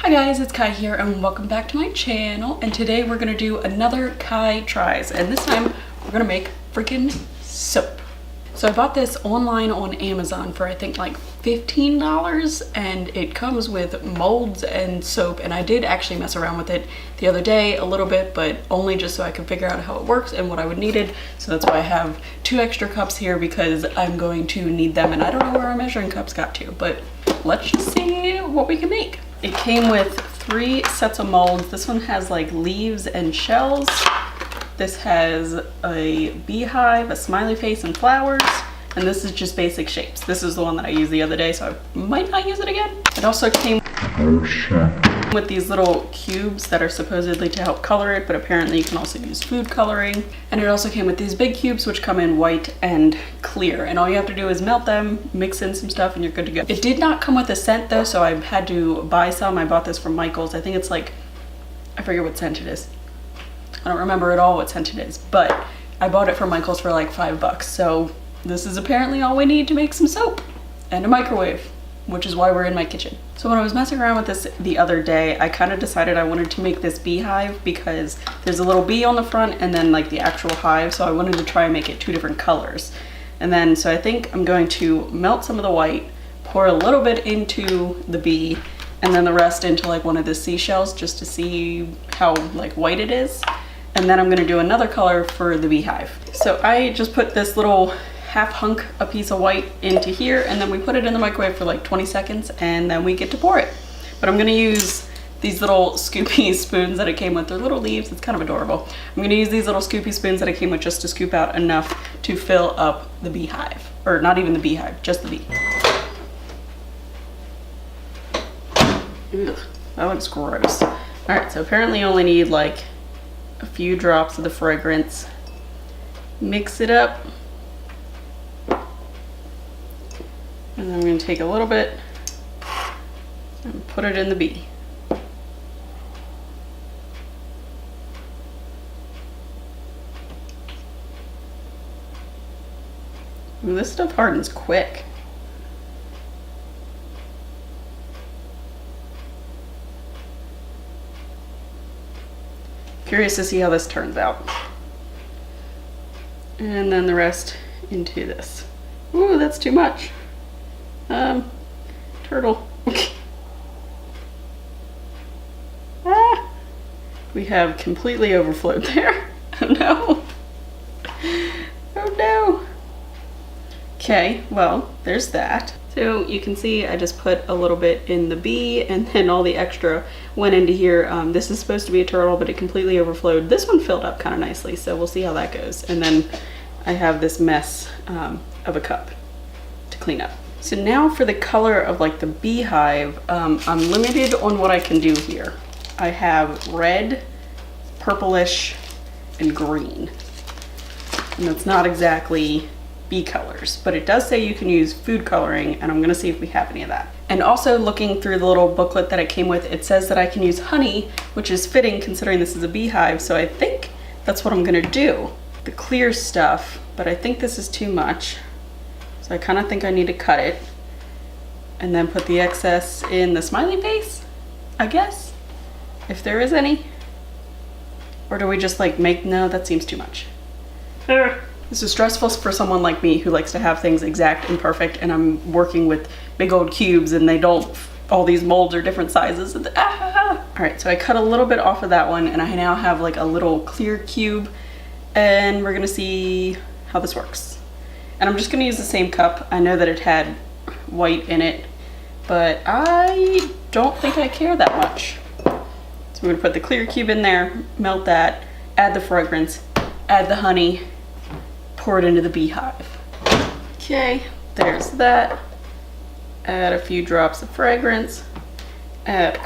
Hi guys, it's Kai here and welcome back to my channel, and today we're gonna do another Kai Tries, and this time we're gonna make freaking soap. So I bought this online on Amazon for I think like $15, and it comes with molds and soap, and I did actually mess around with it the other day a little bit, but only just so I could figure out how it works and what I would need it. So that's why I have 2 extra cups here, because I'm going to need them, and I don't know where our measuring cups got to, but let's just see what we can make. It came with 3 sets of molds. This one has like leaves and shells. This has a beehive, a smiley face, and flowers. And this is just basic shapes. This is the one that I used the other day, so I might not use it again. It also came with these little cubes that are supposedly to help color it, but apparently you can also use food coloring. And it also came with these big cubes, which come in white and clear. And all you have to do is melt them, mix in some stuff, and you're good to go. It did not come with a scent though, so I had to buy some. I bought this from Michael's. I think it's like, I forget what scent it is. I don't remember at all what scent it is, but I bought it from Michael's for like $5. So this is apparently all we need to make some soap and a microwave, which is why we're in my kitchen. So when I was messing around with this the other day, I kind of decided I wanted to make this beehive because there's a little bee on the front and then like the actual hive. So I wanted to try and make it 2 different colors. And then, so I think I'm going to melt some of the white, pour a little bit into the bee, and then the rest into like one of the seashells just to see how like white it is. And then I'm gonna do another color for the beehive. So I just put this little half hunk a piece of white into here, and then we put it in the microwave for like 20 seconds, and then we get to pour it. But I'm gonna use these little scoopy spoons that it came with. They're little leaves, it's kind of adorable. I'm gonna use these little scoopy spoons that it came with just to scoop out enough to fill up the beehive. Or not even the beehive, just the bee. Ugh, that looks gross. All right, so apparently you only need like a few drops of the fragrance. Mix it up. And then I'm going to take a little bit and put it in the bee. Ooh, this stuff hardens quick. Curious to see how this turns out. And then the rest into this. Ooh, that's too much. Turtle. Ah! We have completely overflowed there. Oh no. Oh no. Okay, well, there's that. So you can see I just put a little bit in the bee, and then all the extra went into here. This is supposed to be a turtle, but it completely overflowed. This one filled up kind of nicely, so we'll see how that goes. And then I have this mess of a cup to clean up. So now for the color of like the beehive, I'm limited on what I can do here. I have red, purplish, and green. And that's not exactly bee colors, but it does say you can use food coloring, and I'm gonna see if we have any of that. And also looking through the little booklet that it came with, it says that I can use honey, which is fitting considering this is a beehive, so I think that's what I'm gonna do. The clear stuff, but I think this is too much. So I kind of think I need to cut it and then put the excess in the smiley face, I guess, if there is any. Or do we just like make, no, that seems too much. This is stressful for someone like me who likes to have things exact and perfect, and I'm working with big old cubes and they don't, all these molds are different sizes. All right, so I cut a little bit off of that one, and I now have like a little clear cube, and we're gonna see how this works. And I'm just gonna use the same cup. I know that it had white in it, but I don't think I care that much. So I'm gonna put the clear cube in there, melt that, add the fragrance, add the honey, pour it into the beehive. Okay, there's that. Add a few drops of fragrance. I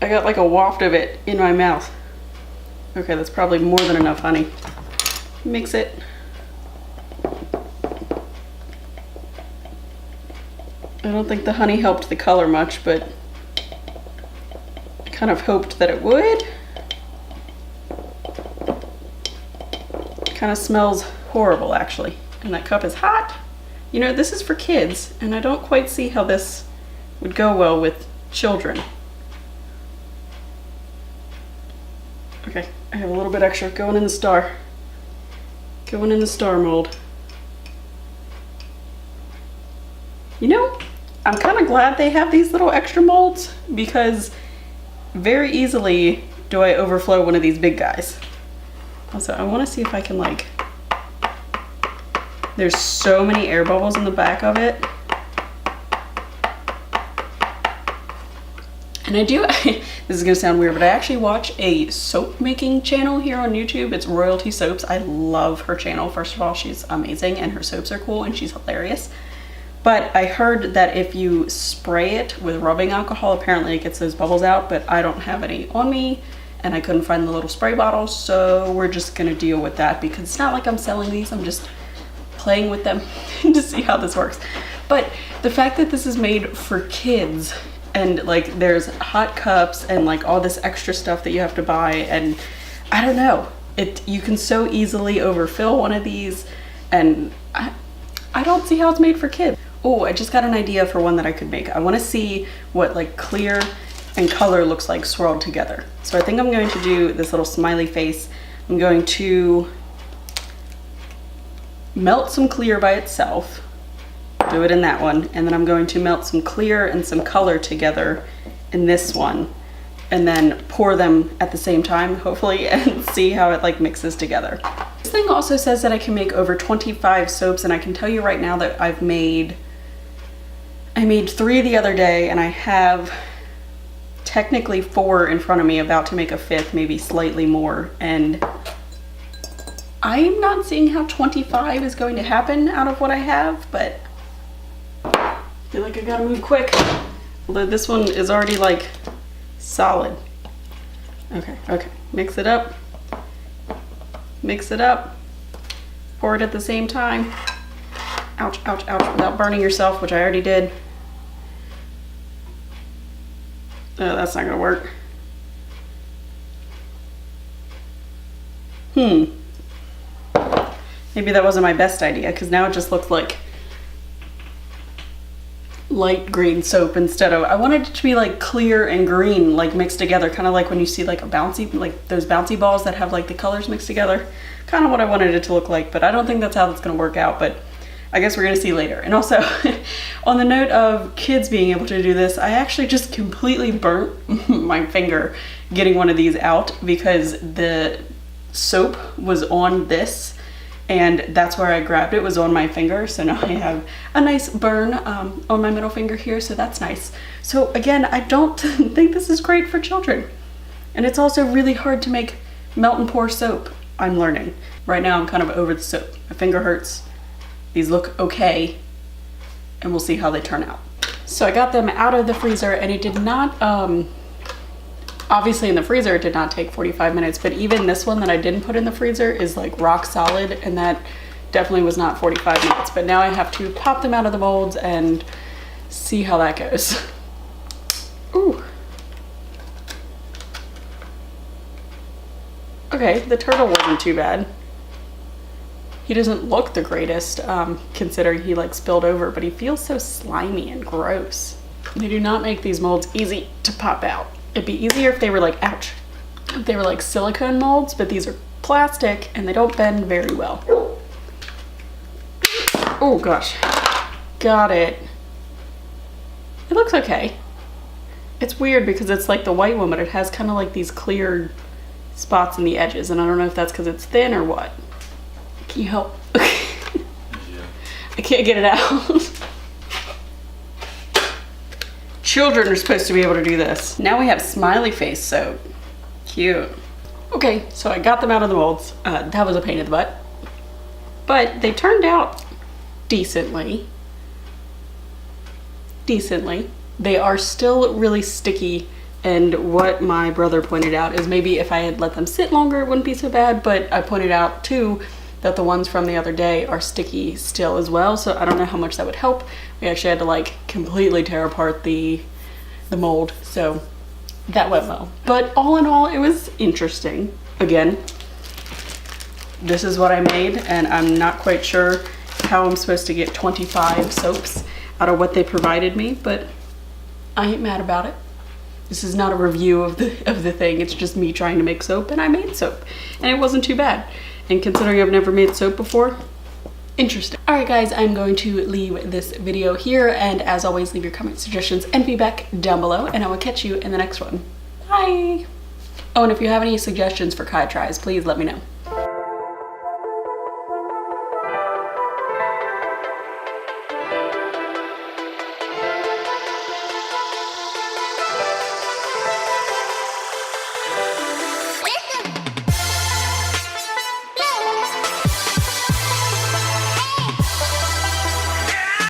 got like a waft of it in my mouth. Okay, that's probably more than enough honey. Mix it. I don't think the honey helped the color much, but I kind of hoped that it would. It kind of smells horrible, actually. And that cup is hot. You know, this is for kids, and I don't quite see how this would go well with children. Okay, I have a little bit extra going in the star. Going in the star mold. You know, I'm kind of glad they have these little extra molds because very easily do I overflow one of these big guys. Also, I want to see if I can like, there's so many air bubbles in the back of it. And I do, this is gonna sound weird, but I actually watch a soap making channel here on YouTube. It's Royalty Soaps. I love her channel. First of all, she's amazing and her soaps are cool and she's hilarious. But I heard that if you spray it with rubbing alcohol, apparently it gets those bubbles out, but I don't have any on me and I couldn't find the little spray bottles. So we're just gonna deal with that because it's not like I'm selling these. I'm just playing with them to see how this works. But the fact that this is made for kids and like there's hot cups and like all this extra stuff that you have to buy, and I don't know, you can so easily overfill one of these, and I don't see how it's made for kids. Oh, I just got an idea for one that I could make. I want to see what like clear and color looks like swirled together. So I think I'm going to do this little smiley face. I'm going to melt some clear by itself. Do it in that one, and then I'm going to melt some clear and some color together in this one, and then pour them at the same time, hopefully, and see how it like mixes together. This thing also says that I can make over 25 soaps, and I can tell you right now that I made 3 the other day, and I have technically 4 in front of me, about to make a 5th, maybe slightly more, and I'm not seeing how 25 is going to happen out of what I have, but I feel like I gotta move quick. Although this one is already like solid. Okay, mix it up. Mix it up. Pour it at the same time. Ouch, ouch, ouch, without burning yourself, which I already did. Oh, that's not gonna work. Maybe that wasn't my best idea, because now it just looks like light green soap instead of, I wanted it to be like clear and green, like mixed together, kind of like when you see like a bouncy, like those bouncy balls that have like the colors mixed together. Kind of what I wanted it to look like, but I don't think that's how that's gonna work out, but I guess we're gonna see later. And also, on the note of kids being able to do this, I actually just completely burnt my finger getting one of these out because the soap was on this, and that's where I grabbed it, was on my finger. So now I have a nice burn on my middle finger here, so that's nice. So again, I don't think this is great for children. And it's also really hard to make melt and pour soap, I'm learning. Right now I'm kind of over the soap. My finger hurts. These look okay, and we'll see how they turn out. So I got them out of the freezer, and it did not, obviously in the freezer it did not take 45 minutes, but even this one that I didn't put in the freezer is like rock solid, and that definitely was not 45 minutes. But now I have to pop them out of the molds and see how that goes. Ooh. Okay, the turtle wasn't too bad. He doesn't look the greatest, considering he like spilled over, but he feels so slimy and gross. They do not make these molds easy to pop out. It'd be easier if they were like, ouch, if they were like silicone molds, but these are plastic and they don't bend very well. Oh gosh, got it. It looks okay. It's weird because it's like the white one, but it has kind of like these clear spots in the edges, and I don't know if that's because it's thin or what. Can you help? Yeah. I can't get it out. Children are supposed to be able to do this. Now we have smiley face soap. Cute. Okay, so I got them out of the molds. That was a pain in the butt. But they turned out decently. They are still really sticky, and what my brother pointed out is maybe if I had let them sit longer it wouldn't be so bad, but I pointed out too that the ones from the other day are sticky still as well, so I don't know how much that would help. We actually had to like completely tear apart the mold, so that went well. But all in all, it was interesting. Again, this is what I made, and I'm not quite sure how I'm supposed to get 25 soaps out of what they provided me, but I ain't mad about it. This is not a review of the thing. It's just me trying to make soap, and I made soap, and it wasn't too bad. And considering I've never made soap before, interesting. All right, guys, I'm going to leave this video here, and as always, leave your comments, suggestions, and feedback down below, and I will catch you in the next one. Bye. Oh, and if you have any suggestions for Kai tries, please let me know.